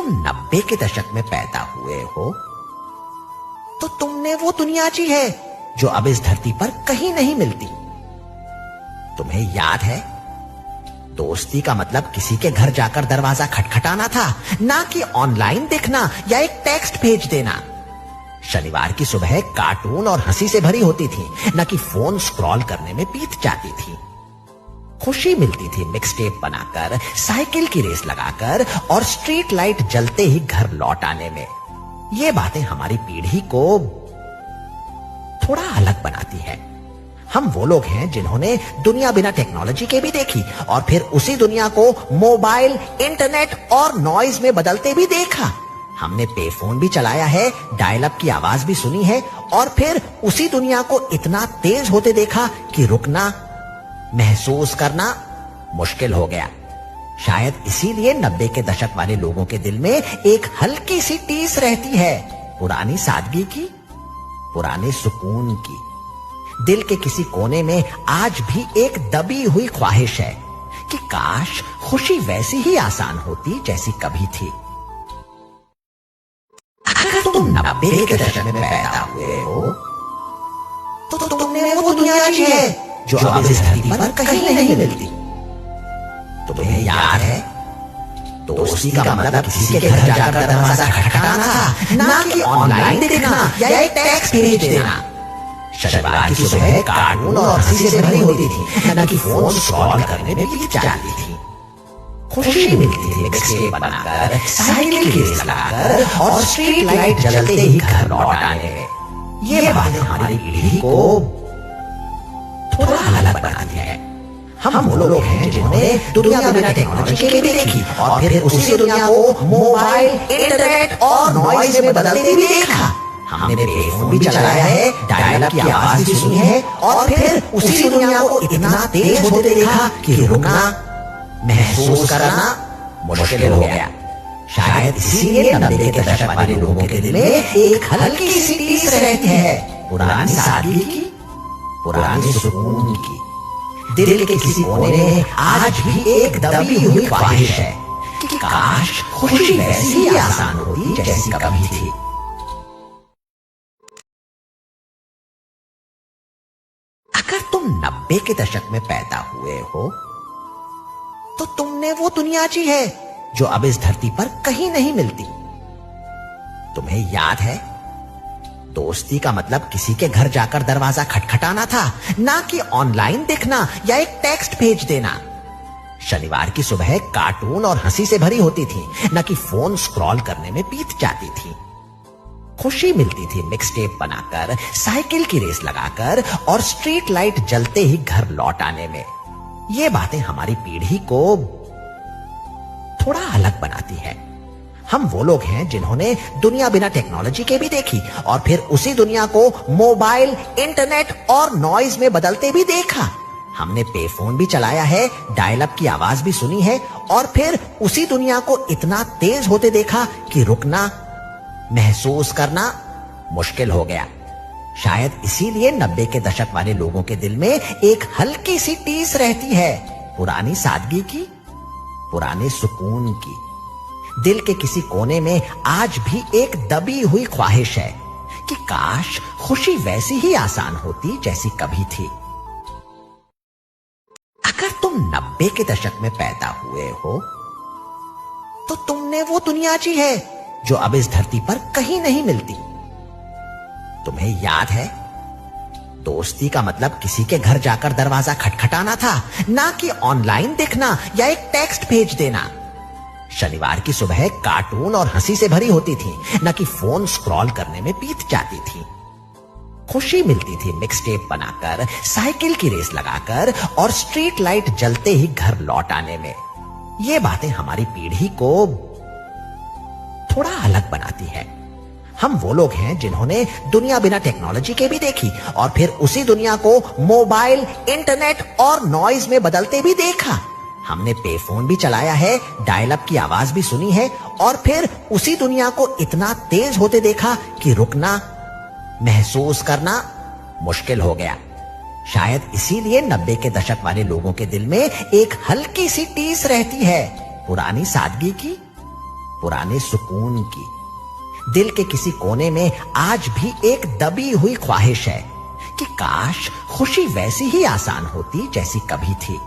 तुम 90 के दशक में पैदा हुए हो तो तुमने वो दुनिया जी है जो अब इस धरती पर कहीं नहीं मिलती। तुम्हें याद है, दोस्ती का मतलब किसी के घर जाकर दरवाजा खटखटाना था, ना कि ऑनलाइन दिखना या एक टेक्स्ट भेज देना। शनिवार की सुबह कार्टून और हंसी से भरी होती थी, न कि फोन स्क्रॉल करने में बीत जाती थी। खुशी मिलती थी मिक्सटेप बनाकर, साइकिल की रेस लगाकर और स्ट्रीट लाइट जलते ही घर लौट आने में। ये बातें हमारी पीढ़ी को थोड़ा अलग बनाती है। हम वो लोग हैं जिन्होंने दुनिया बिना टेक्नोलॉजी के भी देखी और फिर उसी दुनिया को मोबाइल, इंटरनेट और नॉइज में बदलते भी देखा। हमने पे फोन भी चलाया है, डायल अप की आवाज भी सुनी है और फिर उसी दुनिया को इतना तेज होते देखा कि रुकना, महसूस करना मुश्किल हो गया। शायद इसीलिए 90 के दशक वाले लोगों के दिल में एक हल्की सी टीस रहती है, पुरानी सादगी की, पुराने सुकून की। दिल के किसी कोने में आज भी एक दबी हुई ख्वाहिश है कि काश खुशी वैसी ही आसान होती जैसी कभी थी। अगर तुम 90 के दशक में पैदा हुए हो तो तुमने वो दुनिया जी है जो अब इस धरती पर कहीं नहीं मिलती। तुम्हें याद है, दोस्ती का मतलब किसी के घर जाकर दरवाजा खटखटाना था, ना कि ऑनलाइन दिखना या एक टेक्स्ट भेज देना। शनिवार की सुबह कार्टून और हंसी से भरी होती थी, न कि फोन स्क्रॉल करने में बीत जाती थी। खुशी मिलती थी मिक्सटेप बनाकर, साइकिल की रेस लगाकर और स्ट्रीट लाइट जलते ही घर लौट आने में। ये बातें हमारी पीढ़ी को थोड़ा अलग बनाती है। हम वो लोग हैं जिन्होंने दुनिया बिना टेक्नोलॉजी के भी देखी और फिर उसी दुनिया को मोबाइल, इंटरनेट और नॉइज में बदलते भी देखा। हमने पे फोन भी चलाया है, डायल अप की आवाज भी सुनी है और फिर उसी दुनिया को इतना तेज होते देखा कि रुकना, महसूस करना मुश्किल हो गया। शायद इसीलिए 90 के दशक वाले लोगों के दिल में एक हल्की सी टीस रहती है, पुरानी सादगी की, पुराने सुकून की। दिल के किसी कोने में आज भी एक दबी हुई ख्वाहिश है कि काश खुशी वैसी ही आसान होती जैसी कभी थी। अगर तुम 90 के दशक में पैदा हुए हो तो तुमने वो दुनिया जी है जो अब इस धरती पर कहीं नहीं मिलती। तुम्हें याद है, दोस्ती का मतलब किसी के घर जाकर दरवाजा खटखटाना था, ना कि ऑनलाइन दिखना या एक टेक्स्ट भेज देना। शनिवार की सुबह कार्टून और हंसी से भरी होती थी, न कि फोन स्क्रॉल करने में बीत जाती थी। खुशी मिलती थी मिक्सटेप बनाकर, साइकिल की रेस लगाकर और स्ट्रीट लाइट जलते ही घर लौट आने में। ये बातें हमारी पीढ़ी को थोड़ा अलग बनाती है। हम वो लोग हैं जिन्होंने दुनिया बिना टेक्नोलॉजी के भी देखी और फिर उसी दुनिया को मोबाइल, इंटरनेट और नॉइज में बदलते भी देखा। हमने पे फोन भी चलाया है, डायल अप की आवाज भी सुनी है और फिर उसी दुनिया को इतना तेज होते देखा कि रुकना, महसूस करना मुश्किल हो गया। शायद इसीलिए 90 के दशक वाले लोगों के दिल में एक हल्की सी टीस रहती है, पुरानी सादगी की, पुराने सुकून की। दिल के किसी कोने में आज भी एक दबी हुई ख्वाहिश है कि काश खुशी वैसी ही आसान होती जैसी कभी थी। अगर तुम 90 के दशक में पैदा हुए हो तो तुमने वो दुनिया जी है जो अब इस धरती पर कहीं नहीं मिलती। तुम्हें याद है, दोस्ती का मतलब किसी के घर जाकर दरवाजा खटखटाना था, ना कि ऑनलाइन दिखना या एक टेक्स्ट भेज देना। शनिवार की सुबह कार्टून और हंसी से भरी होती थी, न कि फोन स्क्रॉल करने में बीत जाती थी। खुशी मिलती थी मिक्सटेप बनाकर, साइकिल की रेस लगाकर और स्ट्रीट लाइट जलते ही घर लौट आने में। ये बातें हमारी पीढ़ी को थोड़ा अलग बनाती है। हम वो लोग हैं जिन्होंने दुनिया बिना टेक्नोलॉजी के भी देखी और फिर उसी दुनिया को मोबाइल, इंटरनेट और नॉइज में बदलते भी देखा। हमने पे फोन भी चलाया है, डायल अप की आवाज भी सुनी है और फिर उसी दुनिया को इतना तेज होते देखा कि रुकना, महसूस करना मुश्किल हो गया। शायद इसीलिए 90 के दशक वाले लोगों के दिल में एक हल्की सी टीस रहती है, पुरानी सादगी की, पुराने सुकून की। दिल के किसी कोने में आज भी एक दबी हुई ख्वाहिश है कि काश खुशी वैसी ही आसान होती जैसी कभी थी।